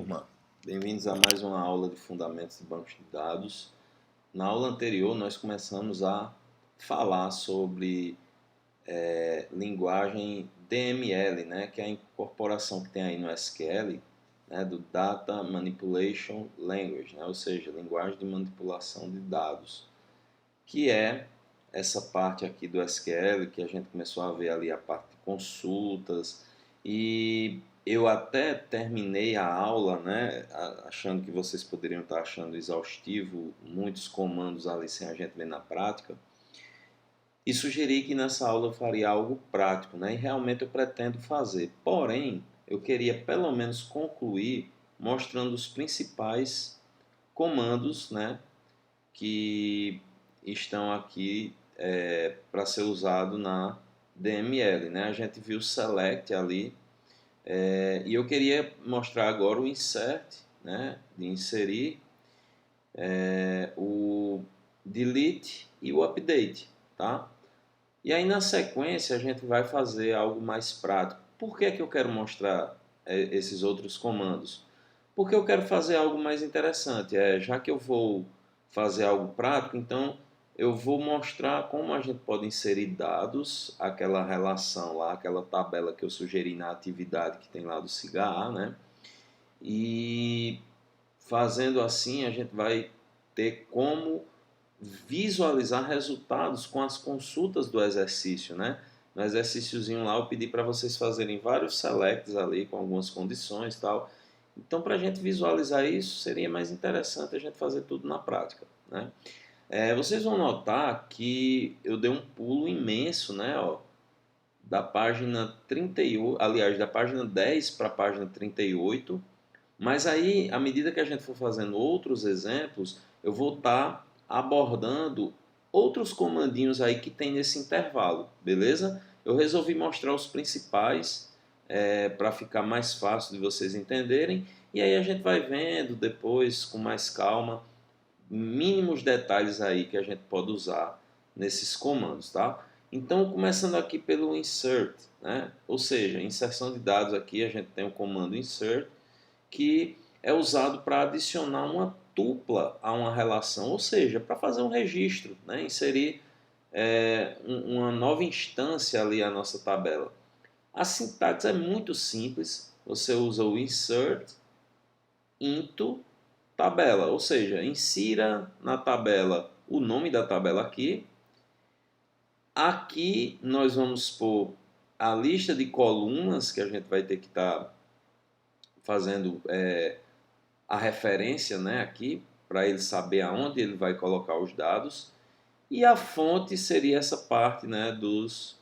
turma, bem-vindos a mais uma aula de Fundamentos de Bancos de Dados. Na aula anterior nós começamos a falar sobre linguagem DML, né, que é a incorporação que tem aí no SQL, né, do Data Manipulation Language, né, ou seja, linguagem de manipulação de dados, que é essa parte aqui do SQL que a gente começou a ver ali a parte de consultas, e eu até terminei a aula, né, achando que vocês poderiam estar achando exaustivo, muitos comandos ali sem a gente ver na prática, e sugeri que nessa aula eu faria algo prático, né, e realmente eu pretendo fazer. Porém, eu queria pelo menos concluir mostrando os principais comandos, né, que estão aqui para ser usado na DML, né? A gente viu o select ali, e eu queria mostrar agora o insert, né? De inserir, o delete e o update, tá? E aí na sequência a gente vai fazer algo mais prático. Por que que eu quero mostrar esses outros comandos? Porque eu quero fazer algo mais interessante. Já que eu vou fazer algo prático, então eu vou mostrar como a gente pode inserir dados, aquela relação lá, aquela tabela que eu sugeri na atividade que tem lá do SIGA, né? E fazendo assim a gente vai ter como visualizar resultados com as consultas do exercício, né? No exercíciozinho lá eu pedi para vocês fazerem vários selects ali com algumas condições e tal. Então, para a gente visualizar isso, seria mais interessante a gente fazer tudo na prática, né? Vocês vão notar que eu dei um pulo imenso, né? Ó, da página 38, aliás, da página 10 para a página 38. Mas aí, à medida que a gente for fazendo outros exemplos, eu vou estar abordando outros comandinhos aí que tem nesse intervalo, beleza? Eu resolvi mostrar os principais para ficar mais fácil de vocês entenderem, e aí a gente vai vendo depois com mais calma mínimos detalhes aí que a gente pode usar nesses comandos, tá? Então, começando aqui pelo insert, né? Ou seja, inserção de dados aqui, a gente tem o comando insert, que é usado para adicionar uma tupla a uma relação, ou seja, para fazer um registro, né? Inserir uma nova instância ali à nossa tabela. A sintaxe é muito simples, você usa o insert into tabela, ou seja, insira na tabela o nome da tabela aqui. Aqui nós vamos pôr a lista de colunas que a gente vai ter que estar fazendo a referência, né, aqui, para ele saber aonde ele vai colocar os dados. E a fonte seria essa parte, né, dos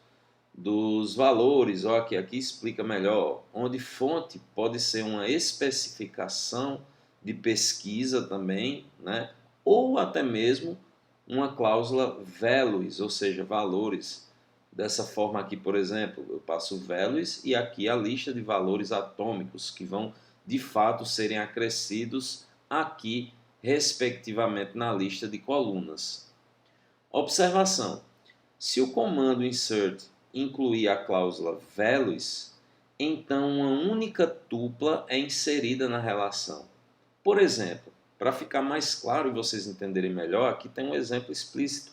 valores. Ó, aqui explica melhor, onde fonte pode ser uma especificação de pesquisa também, né, ou até mesmo uma cláusula values, ou seja, valores. Dessa forma aqui, por exemplo, eu passo values e aqui a lista de valores atômicos que vão de fato serem acrescidos aqui, respectivamente, na lista de colunas. Observação: se o comando insert incluir a cláusula values, então uma única tupla é inserida na relação. Por exemplo, para ficar mais claro e vocês entenderem melhor, aqui tem um exemplo explícito.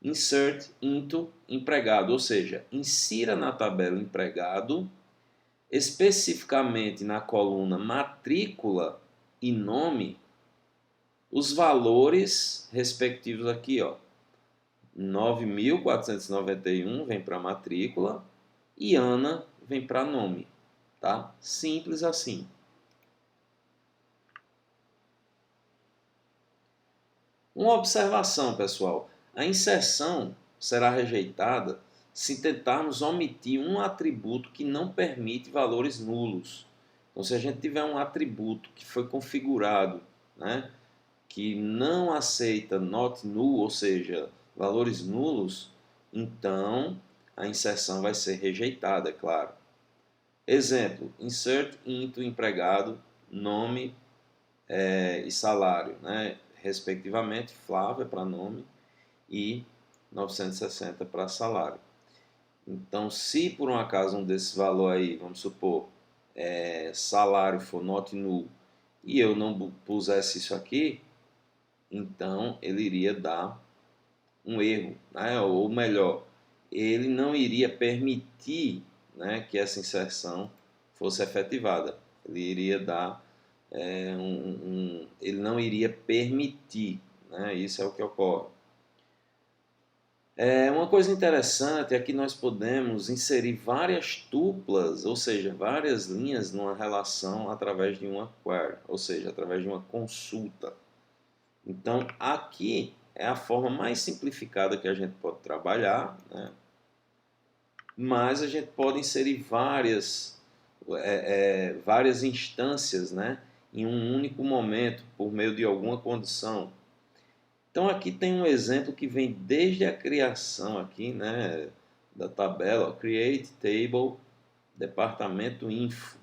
Insert into empregado, ou seja, insira na tabela empregado, especificamente na coluna matrícula e nome, os valores respectivos aqui, ó. 9.491 vem para matrícula e Ana vem para nome, tá? Simples assim. Uma observação, pessoal: a inserção será rejeitada se tentarmos omitir um atributo que não permite valores nulos. Então, se a gente tiver um atributo que foi configurado, né, que não aceita not null, ou seja, valores nulos, então a inserção vai ser rejeitada, é claro. Exemplo: insert into empregado, nome e salário, né? Respectivamente, Flávia para nome e 960 para salário. Então, se por um acaso um desses valores aí, vamos supor, salário for not null e eu não pusesse isso aqui, então ele iria dar um erro, né? Ou melhor, ele não iria permitir, né, que essa inserção fosse efetivada. Ele iria dar ele não iria permitir, né? Isso é o que ocorre. Uma coisa interessante é que nós podemos inserir várias tuplas, ou seja, várias linhas numa relação através de uma query, ou seja, através de uma consulta. Então, aqui é a forma mais simplificada que a gente pode trabalhar, né? Mas a gente pode inserir várias instâncias, né, em um único momento, por meio de alguma condição. Então aqui tem um exemplo que vem desde a criação aqui, né, da tabela, create table, departamento info,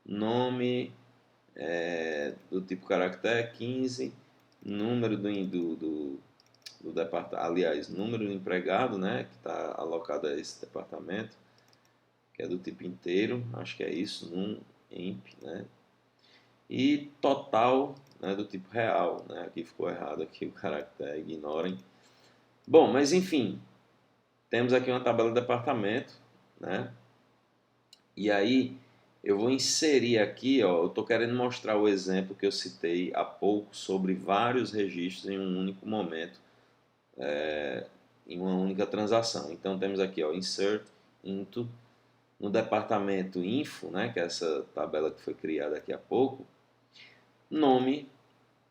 nome do tipo caractere 15, número do departamento, aliás, número do empregado, né, que está alocado a esse departamento, que é do tipo inteiro, acho que é isso, num imp, né, e total, né, do tipo real, né, aqui ficou errado aqui o caractere, ignorem. Bom, mas enfim, temos aqui uma tabela de departamento, né, e aí eu vou inserir aqui, ó, eu estou querendo mostrar o exemplo que eu citei há pouco sobre vários registros em um único momento, em uma única transação. Então temos aqui, ó, insert into, no departamento info, né, que é essa tabela que foi criada aqui há pouco, nome,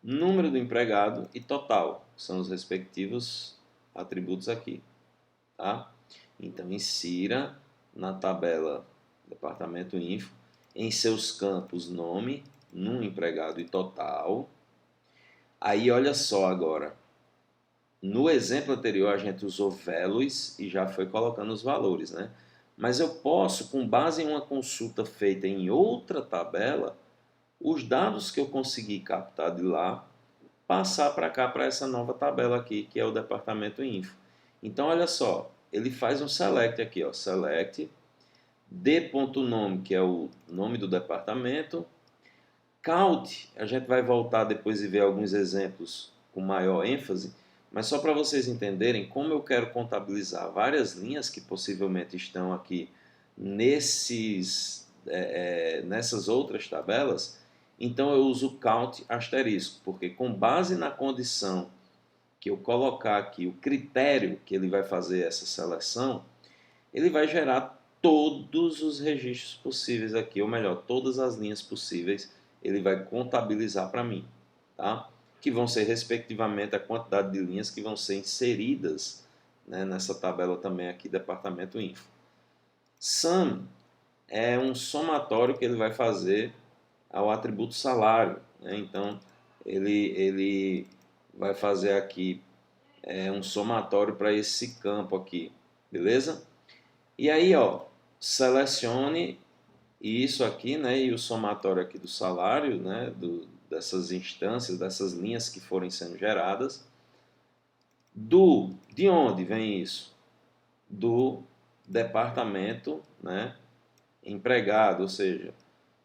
número do empregado e total, que são os respectivos atributos aqui, tá? Então insira na tabela departamento info em seus campos nome, num empregado e total. Aí olha só agora, no exemplo anterior a gente usou values e já foi colocando os valores, né? Mas eu posso, com base em uma consulta feita em outra tabela, os dados que eu consegui captar de lá, passar para cá, para essa nova tabela aqui, que é o departamento info. Então, olha só, ele faz um select aqui, ó, select d.nome, que é o nome do departamento. Count, a gente vai voltar depois e ver alguns exemplos com maior ênfase, mas só para vocês entenderem como eu quero contabilizar várias linhas que possivelmente estão aqui nessas outras tabelas, então eu uso count asterisco, porque com base na condição que eu colocar aqui, o critério que ele vai fazer essa seleção, ele vai gerar todos os registros possíveis aqui, ou melhor, todas as linhas possíveis, ele vai contabilizar para mim, tá? Que vão ser respectivamente a quantidade de linhas que vão ser inseridas, né, nessa tabela também aqui, departamento info. Sum é um somatório que ele vai fazer ao atributo salário, né? Então ele vai fazer aqui um somatório para esse campo aqui, beleza? E aí, ó, selecione isso aqui, né, e o somatório aqui do salário, né, dessas instâncias, dessas linhas que forem sendo geradas. De onde vem isso? Do departamento, né, empregado, ou seja,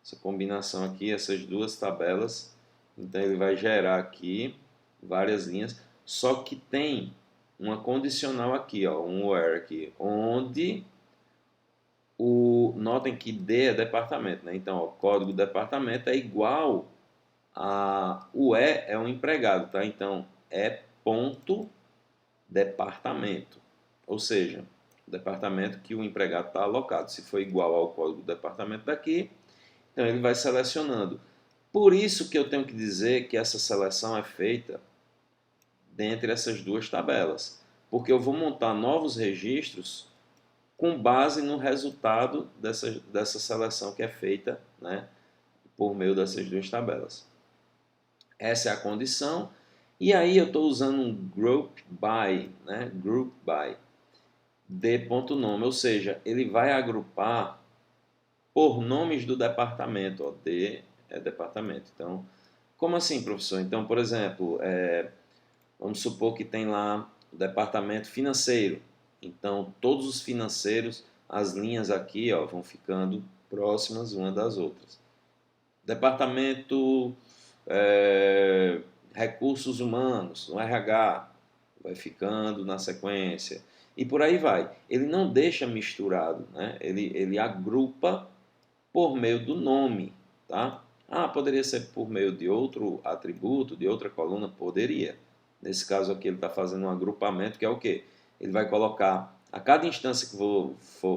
essa combinação aqui, essas duas tabelas, então ele vai gerar aqui várias linhas, só que tem uma condicional aqui, ó, um where aqui, onde notem que D é departamento, né? Então, o código do departamento é igual o E é um empregado, tá? Então, é ponto departamento, ou seja, o departamento que o empregado está alocado. Se for igual ao código do departamento daqui, então ele vai selecionando. Por isso que eu tenho que dizer que essa seleção é feita dentre essas duas tabelas, porque eu vou montar novos registros com base no resultado dessa seleção que é feita, né, por meio dessas duas tabelas. Essa é a condição. E aí eu estou usando um group by, né, group by d.nome, ou seja, ele vai agrupar por nomes do departamento. Ó, D é departamento. Então, como assim, professor? Então, por exemplo, vamos supor que tem lá o departamento financeiro. Então, todos os financeiros, as linhas aqui, ó, vão ficando próximas uma das outras. Departamento Recursos Humanos, no RH, vai ficando na sequência. E por aí vai. Ele não deixa misturado, né? Ele agrupa por meio do nome, tá? Ah, poderia ser por meio de outro atributo, de outra coluna? Poderia. Nesse caso aqui ele está fazendo um agrupamento que é o quê? Ele vai colocar, a cada instância que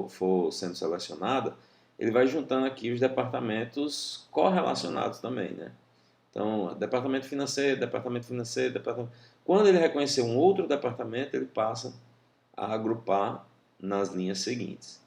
for sendo selecionada, ele vai juntando aqui os departamentos correlacionados também, né? Então, departamento financeiro, departamento financeiro, departamento... Quando ele reconhecer um outro departamento, ele passa a agrupar nas linhas seguintes.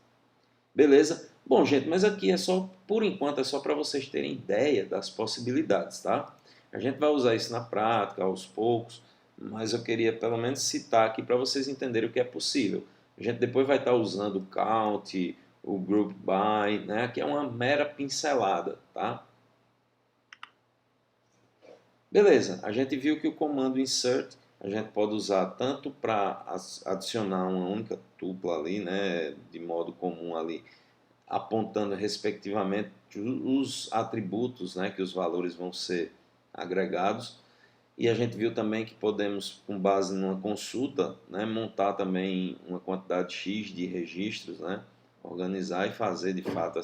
Beleza? Bom, gente, mas aqui é só, por enquanto, é só para vocês terem ideia das possibilidades, tá? A gente vai usar isso na prática, aos poucos, mas eu queria pelo menos citar aqui para vocês entenderem o que é possível. A gente depois vai estar usando o count, o group by, né? Que é uma mera pincelada, tá? Beleza, a gente viu que o comando insert a gente pode usar tanto para adicionar uma única tupla ali, né, de modo comum ali, apontando respectivamente os atributos, né, que os valores vão ser agregados. E a gente viu também que podemos, com base numa consulta, né, montar também uma quantidade X de registros, né, organizar e fazer de fato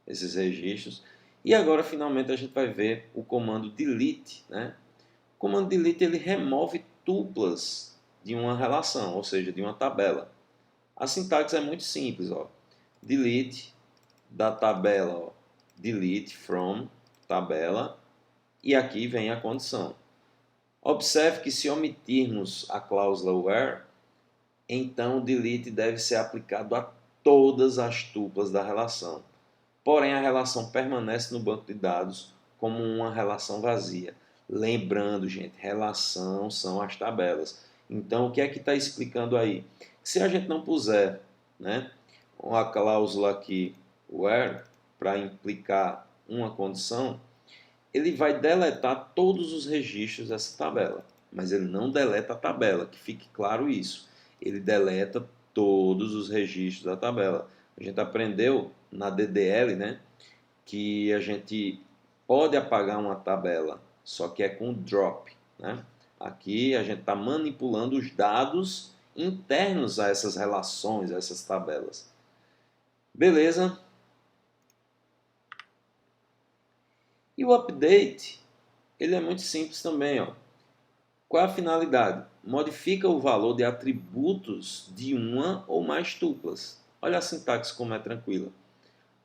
esses registros. E agora, finalmente, a gente vai ver o comando delete. Né? O comando delete ele remove tuplas de uma relação, ou seja, de uma tabela. A sintaxe é muito simples. Ó. Delete da tabela, ó. Delete from tabela, e aqui vem a condição. Observe que se omitirmos a cláusula where, então o delete deve ser aplicado a todas as tuplas da relação. Porém, a relação permanece no banco de dados como uma relação vazia. Lembrando, gente, relação são as tabelas. Então, o que é que está explicando aí? Se a gente não puser, né, uma cláusula aqui, where, para implicar uma condição, ele vai deletar todos os registros dessa tabela. Mas ele não deleta a tabela, que fique claro isso. Ele deleta todos os registros da tabela. A gente aprendeu na DDL, né, que a gente pode apagar uma tabela, só que é com drop. Né? Aqui a gente está manipulando os dados internos a essas relações, a essas tabelas. Beleza? E o update, ele é muito simples também. Ó. Qual é a finalidade? Modifica o valor de atributos de uma ou mais tuplas. Olha a sintaxe como é tranquila.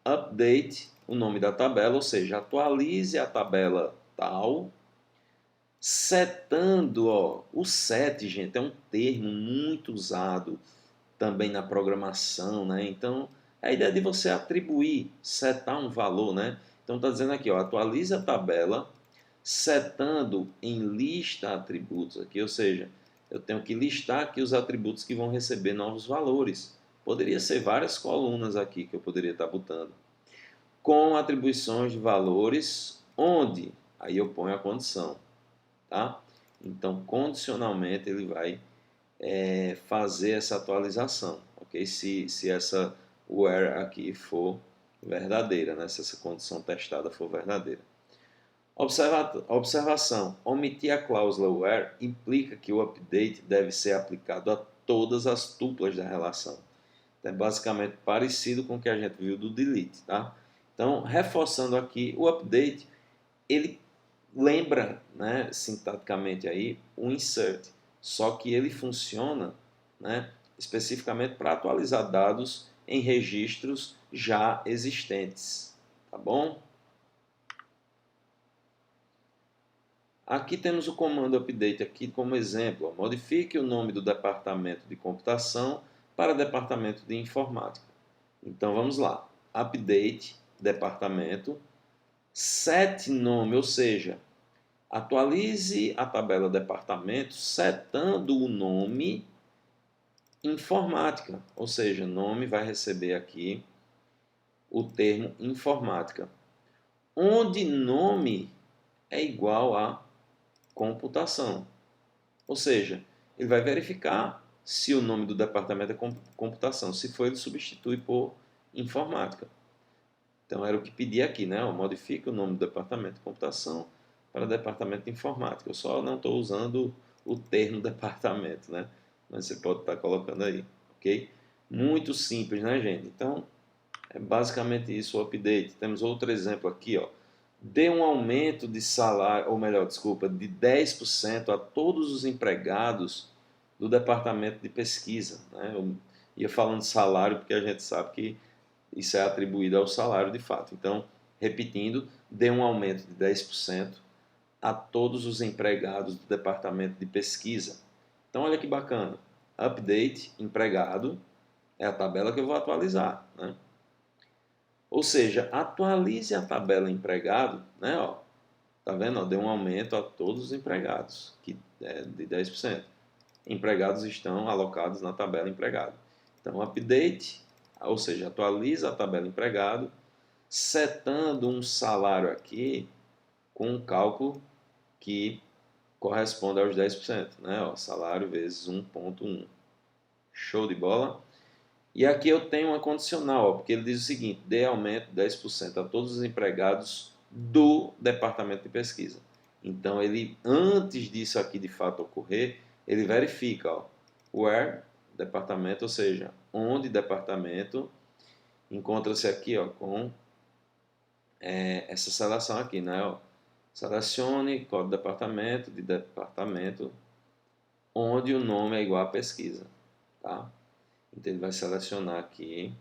Update, o nome da tabela, ou seja, atualize a tabela tal, setando, ó, o set, gente, é um termo muito usado também na programação, né? Então, a ideia de você atribuir, setar um valor, né? Então, está dizendo aqui, ó, atualize a tabela, setando em lista atributos aqui, ou seja, eu tenho que listar aqui os atributos que vão receber novos valores. Poderia ser várias colunas aqui que eu poderia estar botando. Com atribuições de valores, onde? Aí eu ponho a condição, tá? Então, condicionalmente, ele vai fazer essa atualização, ok? Se essa where aqui for verdadeira, né? Se essa condição testada for verdadeira. Observação: omitir a cláusula where implica que o update deve ser aplicado a todas as tuplas da relação. É basicamente parecido com o que a gente viu do delete, tá? Então, reforçando aqui, o update, ele lembra, né, sintaticamente aí, o insert, só que ele funciona, né, especificamente para atualizar dados em registros já existentes, tá bom? Aqui temos o comando update aqui como exemplo. Ó, modifique o nome do departamento de computação para departamento de informática. Então vamos lá. Update, departamento, set nome, ou seja, atualize a tabela departamento setando o nome informática, ou seja, nome vai receber aqui o termo informática, onde nome é igual a computação. Ou seja, ele vai verificar se o nome do departamento é computação. Se for, ele substitui por informática. Então era o que pedia aqui, né? Modifica o nome do departamento de computação para departamento de informática. Eu só não estou usando o termo departamento, né? Mas você pode estar colocando aí, ok? Muito simples, né, gente? Então, é basicamente isso o update. Temos outro exemplo aqui, ó. Dê um aumento de salário, ou melhor, desculpa, de 10% a todos os empregados do departamento de pesquisa, né? Eu ia falando salário porque a gente sabe que isso é atribuído ao salário de fato. Então, repetindo, dê um aumento de 10% a todos os empregados do departamento de pesquisa. Então, olha que bacana. Update, empregado, é a tabela que eu vou atualizar, né? Ou seja, atualize a tabela empregado, né? Ó, tá vendo? Ó, deu um aumento a todos os empregados, que é de 10%. Empregados estão alocados na tabela empregado. Então, update, ou seja, atualiza a tabela empregado, setando um salário aqui com um cálculo que corresponde aos 10%, né? Ó, salário vezes 1,1. Show de bola? E aqui eu tenho uma condicional, ó, porque ele diz o seguinte: dê aumento de 10% a todos os empregados do departamento de pesquisa. Então, ele, antes disso aqui de fato ocorrer, ele verifica, ó, where, departamento, ou seja, onde departamento, encontra-se aqui, ó, com essa seleção aqui, né? Ó, selecione código de departamento, onde o nome é igual à pesquisa, tá? Então, ele vai selecionar aqui,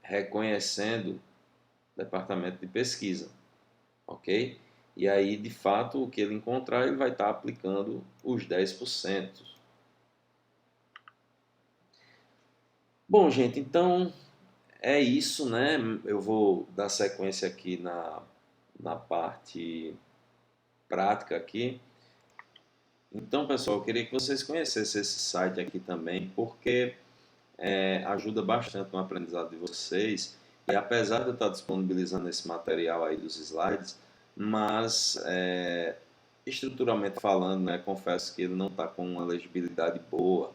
reconhecendo departamento de pesquisa, ok? E aí, de fato, o que ele encontrar, ele vai estar aplicando os 10%. Bom, gente, então é isso, né? Eu vou dar sequência aqui na parte prática aqui. Então, pessoal, eu queria que vocês conhecessem esse site aqui também, porque ajuda bastante no aprendizado de vocês. E apesar de eu estar disponibilizando esse material aí dos slides, mas estruturalmente falando, né, confesso que ele não está com uma legibilidade boa.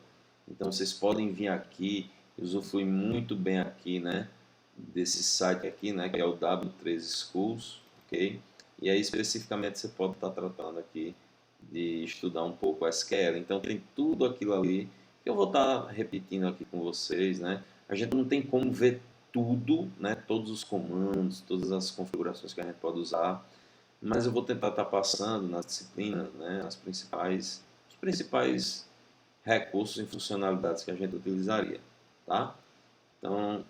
Então vocês podem vir aqui, usufruir muito bem aqui, né, desse site aqui, né, que é o W3 Schools, ok? E aí especificamente você pode estar tratando aqui de estudar um pouco SQL. Então tem tudo aquilo ali que eu vou estar repetindo aqui com vocês, né? A gente não tem como ver tudo, né? Todos os comandos, todas as configurações que a gente pode usar, mas eu vou tentar estar passando nas disciplinas, né? Os principais recursos e funcionalidades que a gente utilizaria, tá? Então,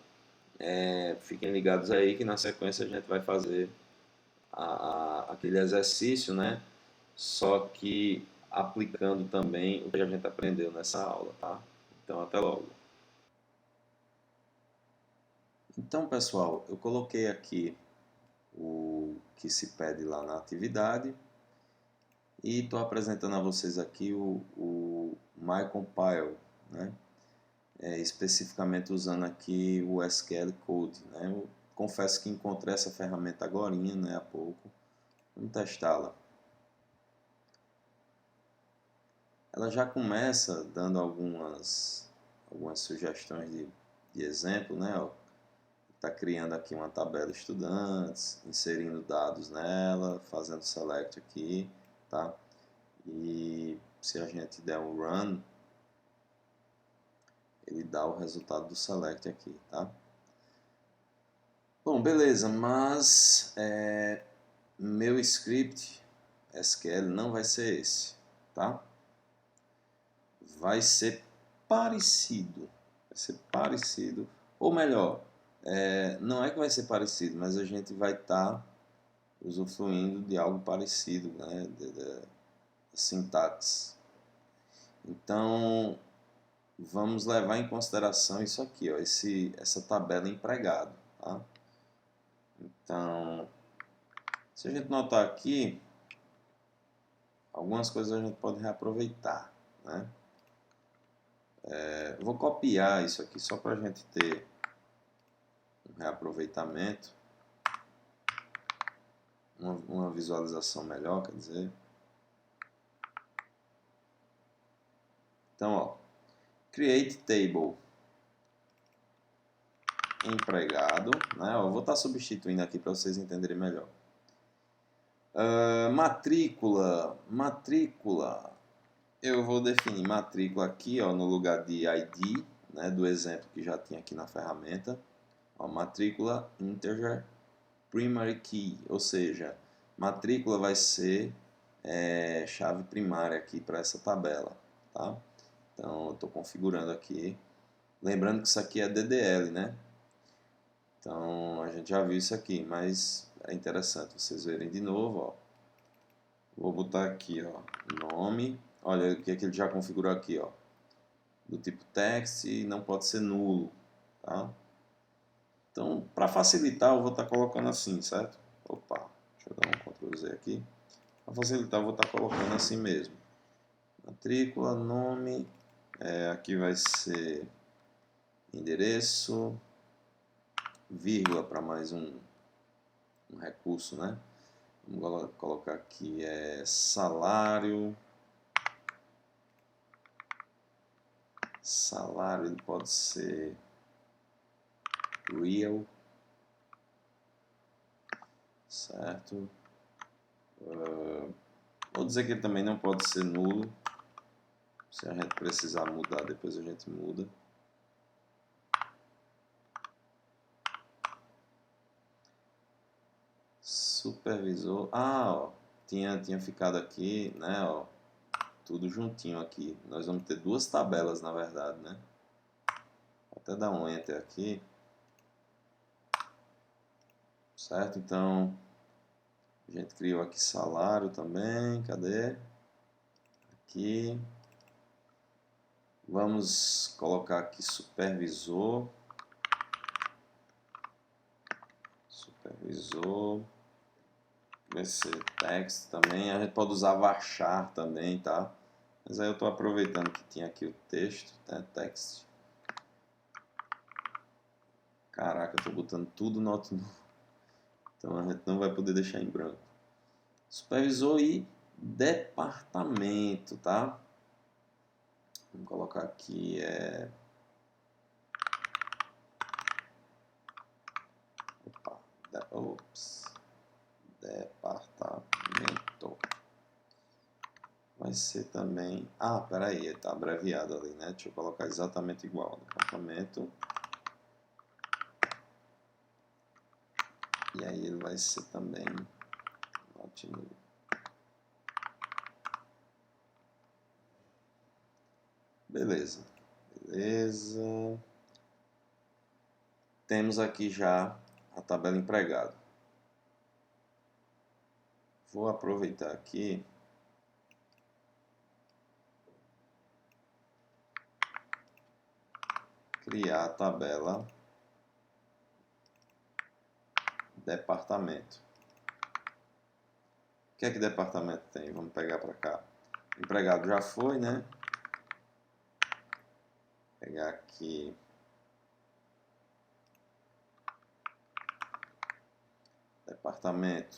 fiquem ligados aí que na sequência a gente vai fazer aquele exercício, né? Só que aplicando também o que a gente aprendeu nessa aula, tá? Então, até logo. Então, pessoal, eu coloquei aqui o que se pede lá na atividade e estou apresentando a vocês aqui o MyCompile, né? Especificamente usando aqui o SQL Code, né? Eu confesso que encontrei essa ferramenta agorinha, né, há pouco. Vamos testá-la. Ela já começa dando algumas sugestões de exemplo, né? Está criando aqui uma tabela estudantes, inserindo dados nela, fazendo select aqui, tá? E se a gente der um run, ele dá o resultado do select aqui, tá? Bom, beleza, mas meu script SQL não vai ser esse, tá? Vai ser parecido, ou melhor, não é que vai ser parecido, mas a gente vai estar usufruindo de algo parecido, né, da sintaxe. Então, vamos levar em consideração isso aqui, ó, essa tabela empregado, tá? Então, se a gente notar aqui, algumas coisas a gente pode reaproveitar, né? Eu vou copiar isso aqui só para a gente ter um reaproveitamento, uma visualização melhor, quer dizer. Então, ó, create table. empregado, né? Eu vou estar substituindo aqui para vocês entenderem melhor. Matrícula, eu vou definir matrícula aqui, ó, no lugar de ID, né, do exemplo que já tinha aqui na ferramenta. Ó, matrícula integer primary key, ou seja, matrícula vai ser chave primária aqui para essa tabela, tá? Então eu estou configurando aqui, lembrando que isso aqui é DDL, né? Então a gente já viu isso aqui, mas é interessante vocês verem de novo, ó. Vou botar aqui, ó, nome. Olha o que é que ele já configurou aqui, ó. Do tipo text e não pode ser nulo, tá? Então, para facilitar, eu vou estar colocando assim, certo? Opa, deixa eu dar um Ctrl Z aqui. Para facilitar, eu vou estar colocando assim mesmo. Matrícula, nome, aqui vai ser endereço, vírgula para mais um recurso, né? Vamos colocar aqui salário. Salário ele pode ser real, certo? Vou dizer que ele também não pode ser nulo. Se a gente precisar mudar, depois a gente muda. Supervisor. Ó, tinha ficado aqui, né, ó, tudo juntinho aqui. Nós vamos ter duas tabelas, na verdade, né? Vou até dar um Enter aqui. Certo? Então, a gente criou aqui salário também. Cadê? Aqui. Vamos colocar aqui supervisor. Supervisor. Vai ser text também. A gente pode usar varchar também, tá? Mas aí eu estou aproveitando que tinha aqui o texto, né? Text. Caraca, eu estou botando tudo no novo. Então a gente não vai poder deixar em branco. Supervisor e departamento, tá? Vamos colocar aqui departamento. Vai ser também... peraí, tá abreviado ali, né? Deixa eu colocar exatamente igual. Departamento. E aí ele vai ser também... Beleza. Temos aqui já a tabela empregado. Vou aproveitar aqui. Criar a tabela departamento. O que é que departamento tem? Vamos pegar para cá. Empregado já foi, né? Vou pegar aqui. Departamento.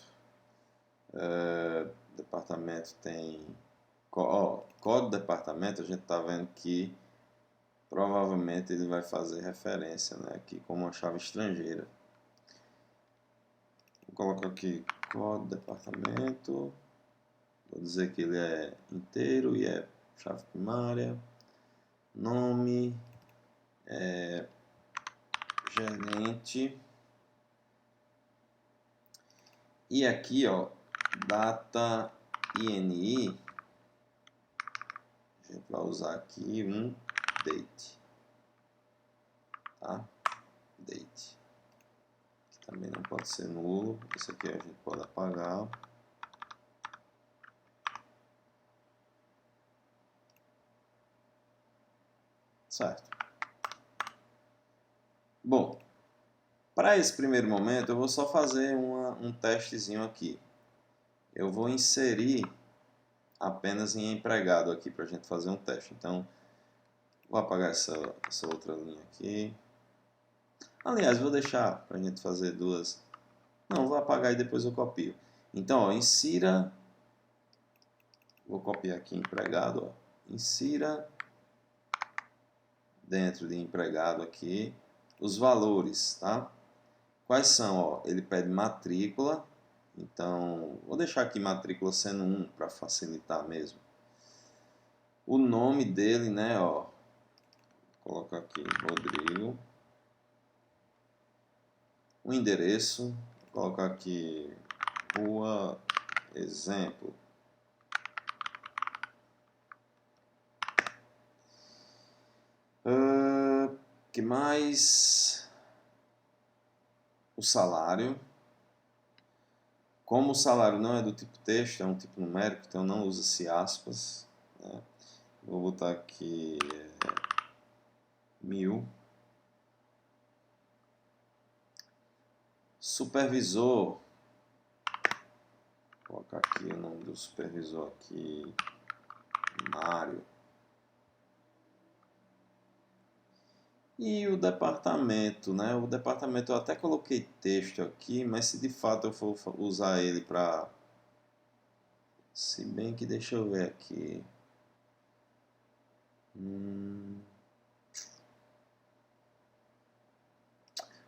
Departamento tem... código departamento, a gente está vendo que provavelmente ele vai fazer referência, né, aqui como uma chave estrangeira. Vou colocar aqui código departamento. Vou dizer que ele é inteiro e é chave primária. Nome gerente. E aqui, ó, data INI. A gente vai usar aqui um date. Tá? Date. Que também não pode ser nulo. Isso aqui a gente pode apagar. Certo. Bom, para esse primeiro momento eu vou só fazer um testezinho aqui. Eu vou inserir apenas em empregado aqui para a gente fazer um teste. Então, vou apagar essa outra linha aqui. Aliás, vou deixar para a gente fazer duas. Não, vou apagar e depois eu copio. Então, ó, insira. Vou copiar aqui empregado. Ó. Insira dentro de empregado aqui os valores, tá? Quais são? Ó, ele pede matrícula, então vou deixar aqui matrícula sendo 1 para facilitar mesmo. O nome dele, né? Ó, vou colocar aqui Rodrigo. O endereço, vou colocar aqui Rua Exemplo. Que mais? O salário. Como o salário não é do tipo texto, é um tipo numérico, então não usa-se aspas, né? Vou botar aqui 1000. Supervisor. Vou colocar aqui o nome do supervisor aqui, Mário. E o departamento, né? O departamento eu até coloquei texto aqui, mas se de fato eu for usar ele para... Se bem que deixa eu ver aqui.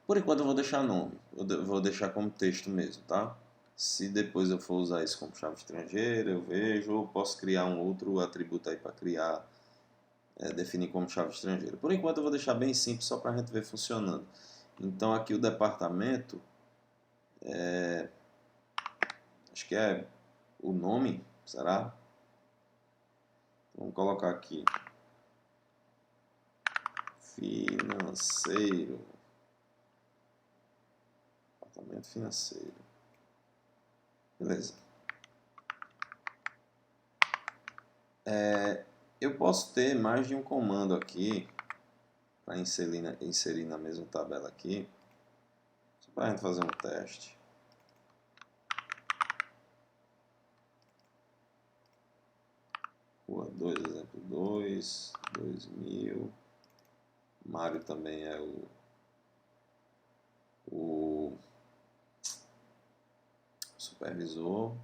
Por enquanto eu vou deixar nome. Eu vou deixar como texto mesmo, tá? Se depois eu for usar isso como chave estrangeira, eu vejo, ou posso criar um outro atributo aí para criar, definir como chave estrangeira. Por enquanto eu vou deixar bem simples, só para a gente ver funcionando. Então aqui o departamento, acho que é o nome, será? Vamos colocar aqui, financeiro, departamento financeiro, beleza. Eu posso ter mais de um comando aqui, para inserir na mesma tabela aqui, só para a gente fazer um teste. Rua 2, exemplo 2, 2000. Mário também é o supervisor.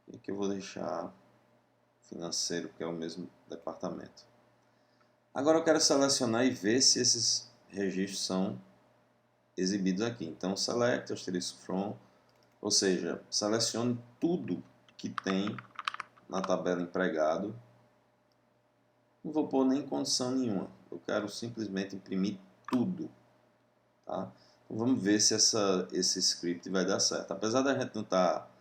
E aqui eu vou deixar financeiro, que é o mesmo departamento. Agora eu quero selecionar e ver se esses registros são exibidos aqui. Então, select, asterisco from, ou seja, selecione tudo que tem na tabela empregado. Não vou pôr nem condição nenhuma. Eu quero simplesmente imprimir tudo. Tá? Então, vamos ver se esse script vai dar certo. Apesar da gente não estar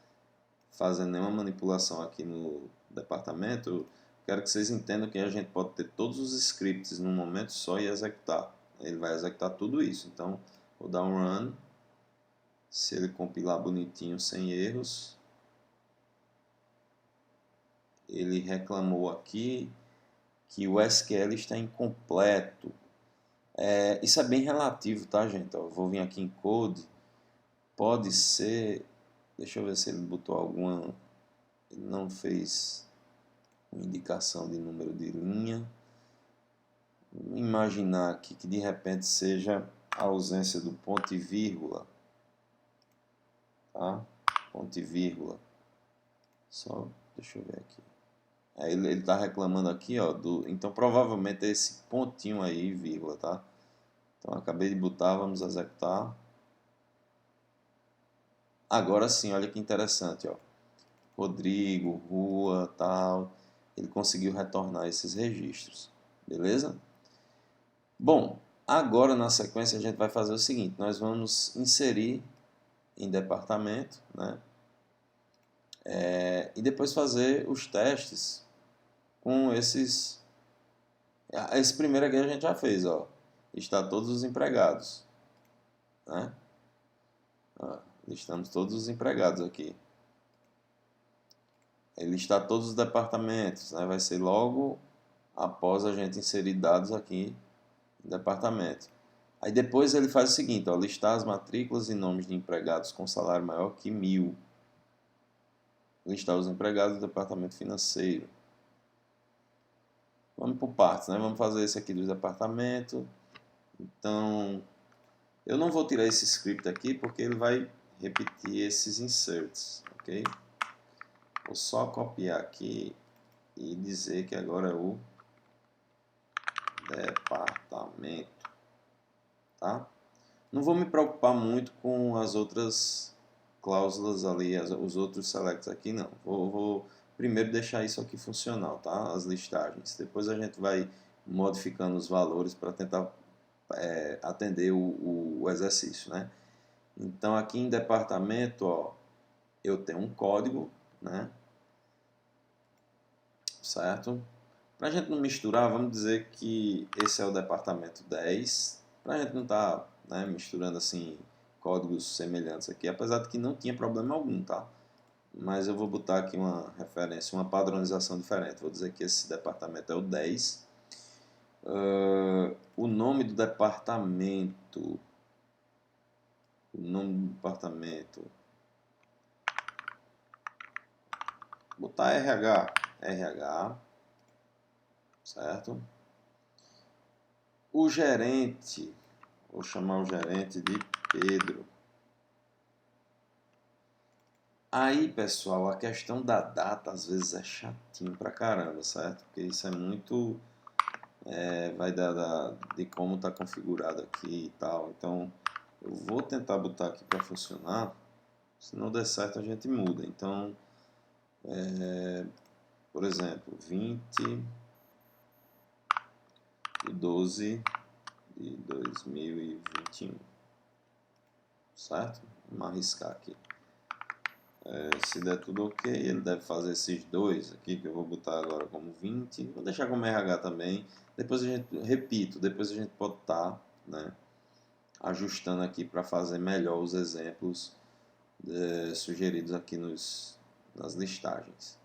fazendo nenhuma manipulação aqui no departamento, eu quero que vocês entendam que a gente pode ter todos os scripts num momento só e executar. Ele vai executar tudo isso. Então, vou dar um run. Se ele compilar bonitinho, sem erros. Ele reclamou aqui que o SQL está incompleto. Isso é bem relativo, tá, gente? Eu vou vir aqui em Code. Pode ser... Deixa eu ver se ele botou alguma... Ele não fez uma indicação de número de linha. Vou imaginar aqui que de repente seja a ausência do ponto e vírgula. Tá? Ponto e vírgula. Só... Deixa eu ver aqui. Ele está reclamando aqui, ó, então provavelmente é esse pontinho aí, vírgula, tá? Então acabei de botar, vamos executar. Agora sim, olha que interessante, ó. Rodrigo, rua, tal. Ele conseguiu retornar esses registros, beleza? Bom, agora na sequência a gente vai fazer o seguinte, nós vamos inserir em departamento, né? E depois fazer os testes com esses... Esse primeiro aqui a gente já fez, ó. Está todos os empregados, né? Listamos todos os empregados aqui. Ele está todos os departamentos, né? Vai ser logo após a gente inserir dados aqui no departamento. Aí depois ele faz o seguinte, ó, listar as matrículas e nomes de empregados com salário maior que 1000. Listar os empregados do departamento financeiro. Vamos por partes, né? Vamos fazer esse aqui do departamento. Então, eu não vou tirar esse script aqui porque ele vai repetir esses inserts, ok? Vou só copiar aqui e dizer que agora é o departamento. tá? Não vou me preocupar muito com as outras cláusulas ali, os outros selects aqui não. Vou primeiro deixar isso aqui funcional, tá? As listagens. Depois a gente vai modificando os valores para tentar atender o exercício, né? Então aqui em departamento, ó, eu tenho um código, né? Certo? Para a gente não misturar, vamos dizer que esse é o departamento 10, para a gente não estar misturando assim códigos semelhantes aqui, apesar de que não tinha problema algum, tá? Mas eu vou botar aqui uma referência, uma padronização diferente. Vou dizer que esse departamento é o 10. O nome do departamento. O nome do departamento. Vou botar RH. RH. Certo? O gerente. Vou chamar o gerente de Pedro. Aí, pessoal, a questão da data às vezes é chatinho pra caramba, certo? Porque isso é muito... vai dar de como está configurado aqui e tal. Então, eu vou tentar botar aqui para funcionar. Se não der certo, a gente muda. Então, por exemplo, 20 de 12 de 2021. Certo? Vamos arriscar aqui. Se der tudo ok, ele deve fazer esses dois aqui, que eu vou botar agora como 20. Vou deixar como RH também. Depois a gente, repito, depois a gente pode estar ajustando aqui para fazer melhor os exemplos sugeridos aqui nas listagens.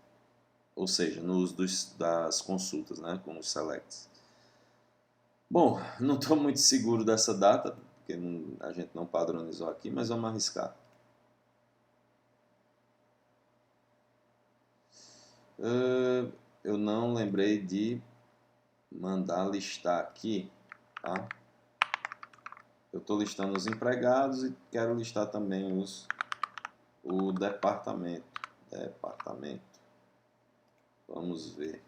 Ou seja, no uso das consultas, né, com os selects. Bom, não estou muito seguro dessa data, porque a gente não padronizou aqui, mas vamos arriscar. Eu não lembrei de mandar listar aqui, tá? Eu estou listando os empregados e quero listar também o departamento. Vamos ver.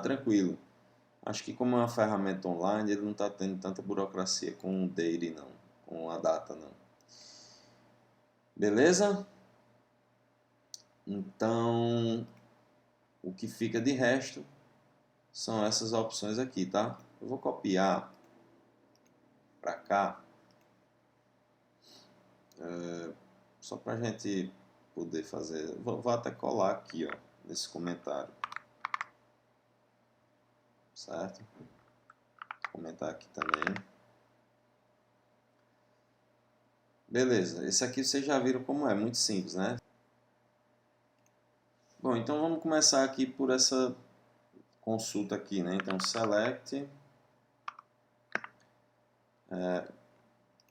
Tranquilo. Acho que como é uma ferramenta online, ele não está tendo tanta burocracia com o date não, com a data não. Beleza? Então, o que fica de resto são essas opções aqui, tá? Eu vou copiar para cá, só para a gente poder fazer. Vou até colar aqui, ó, nesse comentário, certo? Vou comentar aqui também. Beleza, esse aqui vocês já viram como é, muito simples, né? Bom, então vamos começar aqui por essa consulta aqui, né? Então, select,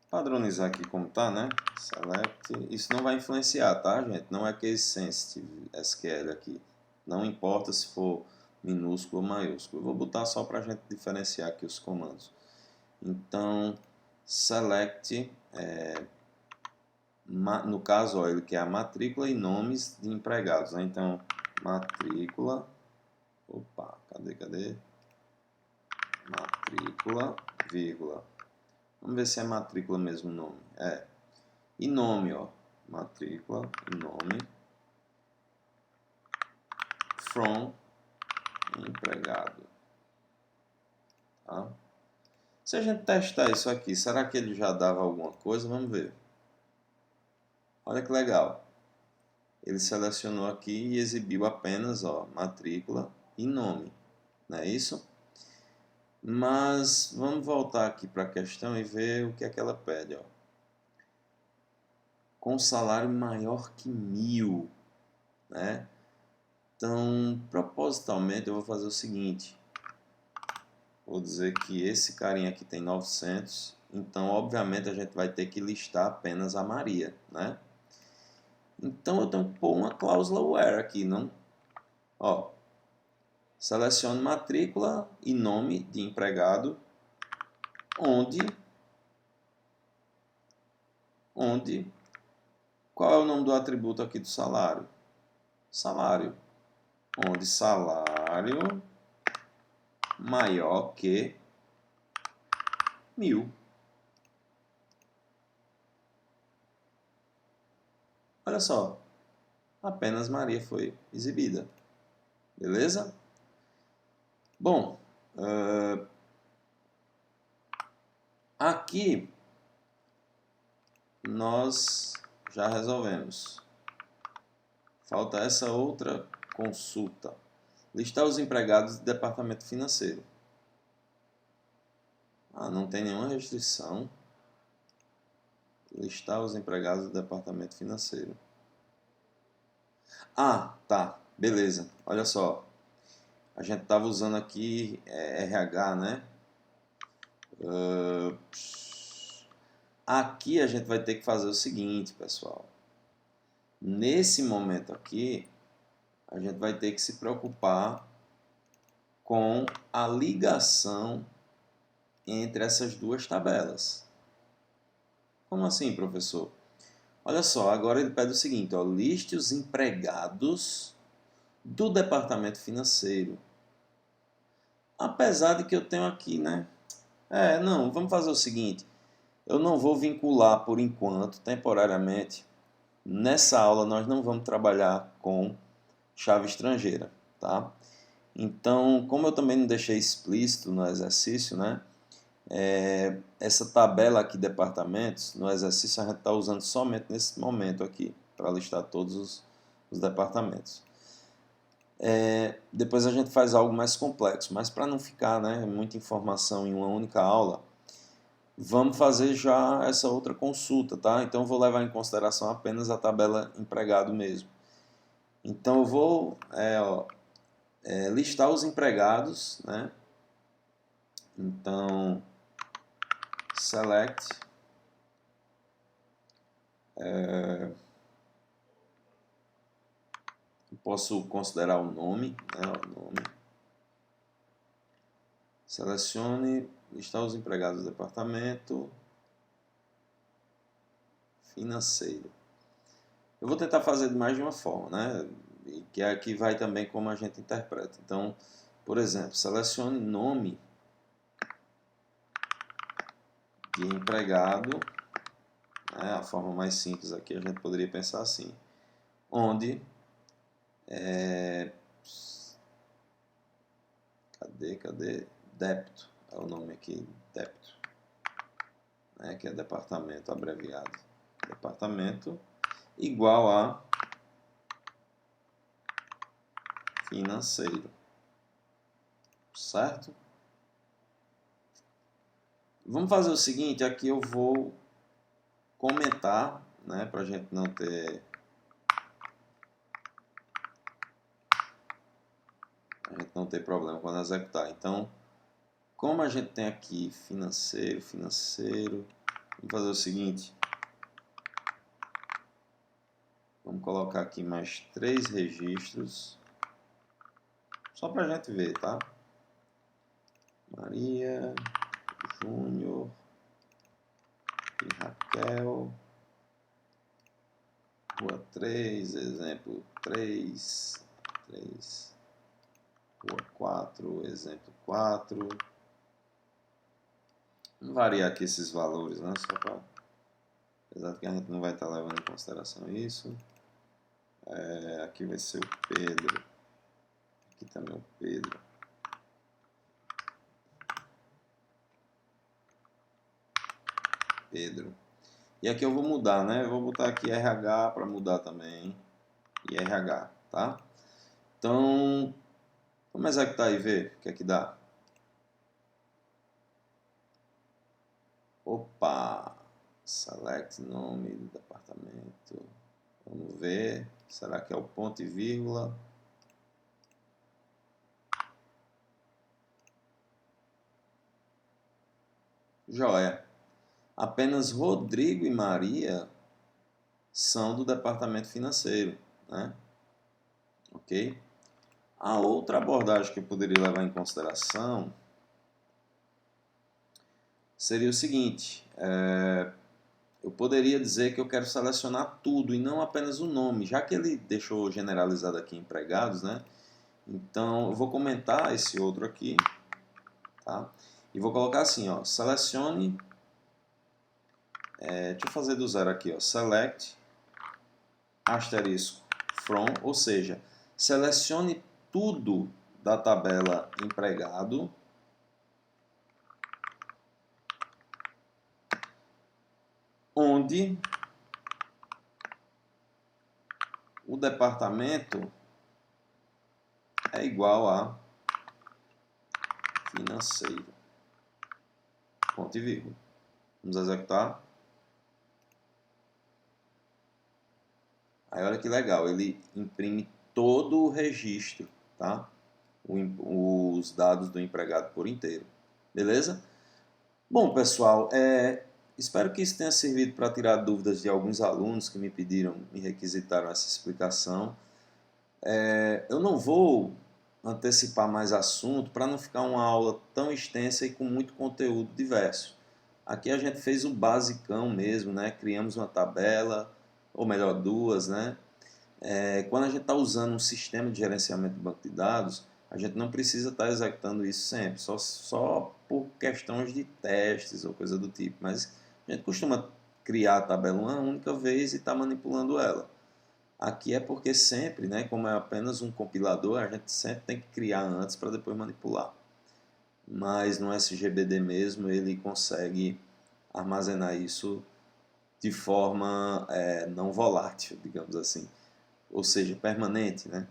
padronizar aqui como tá, né? Select, isso não vai influenciar, tá, gente? Não é case sensitive SQL aqui. Não importa se for minúsculo ou maiúsculo. Eu vou botar só para a gente diferenciar aqui os comandos. Então, select, no caso, ó, ele quer a matrícula e nomes de empregados, né? Então, matrícula, cadê? Matrícula, vírgula. Vamos ver se é matrícula mesmo o nome. E nome, ó. Matrícula, nome. From, empregado. Tá? Se a gente testar isso aqui, será que ele já dava alguma coisa? Vamos ver. Olha que legal. Ele selecionou aqui e exibiu apenas, ó, matrícula e nome. Não é isso? Mas vamos voltar aqui para a questão e ver o que é que ela pede, ó. Com salário maior que 1.000, né? Então, propositalmente, eu vou fazer o seguinte. Vou dizer que esse carinha aqui tem 900. Então, obviamente, a gente vai ter que listar apenas a Maria, né? Então, eu tenho que pôr uma cláusula where aqui, não? Ó, seleciono matrícula e nome de empregado, qual é o nome do atributo aqui do salário? Salário. Onde salário maior que 1000. Olha só, apenas Maria foi exibida. Beleza? Bom, aqui nós já resolvemos. Falta essa outra consulta. Listar os empregados do departamento financeiro. Não tem nenhuma restrição. Listar os empregados do departamento financeiro. Tá. Beleza. Olha só. A gente estava usando aqui RH, né? Aqui a gente vai ter que fazer o seguinte, pessoal. Nesse momento aqui, a gente vai ter que se preocupar com a ligação entre essas duas tabelas. Como assim, professor? Olha só, agora ele pede o seguinte, ó, liste os empregados do departamento financeiro. Apesar de que eu tenho aqui, né? Não, vamos fazer o seguinte. Eu não vou vincular por enquanto, temporariamente. Nessa aula nós não vamos trabalhar com chave estrangeira, tá? Então, como eu também não deixei explícito no exercício, né? Essa tabela aqui, departamentos, no exercício a gente está usando somente nesse momento aqui, para listar todos os departamentos. Depois a gente faz algo mais complexo, mas para não ficar, né, muita informação em uma única aula, vamos fazer já essa outra consulta, tá? Então eu vou levar em consideração apenas a tabela empregado mesmo. Então eu vou listar os empregados, né? Então select posso considerar o nome, né? O nome. Selecione, listar os empregados do departamento financeiro. Eu vou tentar fazer de mais de uma forma, né? E que aqui vai também como a gente interpreta. Então, por exemplo, selecione nome de empregado, né? A forma mais simples aqui a gente poderia pensar assim, onde cadê? Débito, é o nome aqui, débito, né? Que é departamento abreviado. Departamento igual a financeiro, certo? Vamos fazer o seguinte, aqui eu vou comentar, né, para a gente não ter problema quando executar. Então, como a gente tem aqui financeiro, vamos fazer o seguinte, vamos colocar aqui mais 3 registros, só para a gente ver, tá? Maria, Júnior e Raquel, rua 3, exemplo 3, rua 4, exemplo 4. Vamos variar aqui esses valores, né? Só para... Apesar de que a gente não vai estar levando em consideração isso. Aqui vai ser o Pedro. Aqui também o Pedro. E aqui eu vou mudar, né? Eu vou botar aqui RH para mudar também. E RH, tá? Então, vamos executar e ver o que é que dá. Opa! Select nome do departamento. Vamos ver. Será que é o ponto e vírgula? Joia. Apenas Rodrigo e Maria são do departamento financeiro, né? Ok? A outra abordagem que eu poderia levar em consideração seria o seguinte, eu poderia dizer que eu quero selecionar tudo e não apenas o nome, já que ele deixou generalizado aqui empregados, né? Então eu vou comentar esse outro aqui, tá? E vou colocar assim, ó, selecione, deixa eu fazer do zero aqui, ó, select asterisco from, ou seja, selecione tudo da tabela empregado onde o departamento é igual a financeiro. Ponto e vírgula. Vamos executar. Aí olha que legal, ele imprime todo o registro, tá? Os dados do empregado por inteiro. Beleza? Bom, pessoal, espero que isso tenha servido para tirar dúvidas de alguns alunos que me pediram, me requisitaram essa explicação. Eu não vou antecipar mais assunto para não ficar uma aula tão extensa e com muito conteúdo diverso. Aqui a gente fez o basicão mesmo, né? Criamos uma tabela, ou melhor, duas, né? Quando a gente está usando um sistema de gerenciamento de banco de dados, a gente não precisa estar executando isso sempre, só por questões de testes ou coisa do tipo. Mas a gente costuma criar a tabela uma única vez e estar manipulando ela. Aqui é porque sempre, né, como é apenas um compilador, a gente sempre tem que criar antes para depois manipular. Mas no SGBD mesmo ele consegue armazenar isso de forma não volátil, digamos assim, ou seja, permanente, né?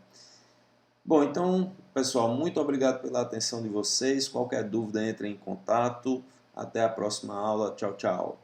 Bom, então, pessoal, muito obrigado pela atenção de vocês. Qualquer dúvida, entre em contato. Até a próxima aula. Tchau, tchau.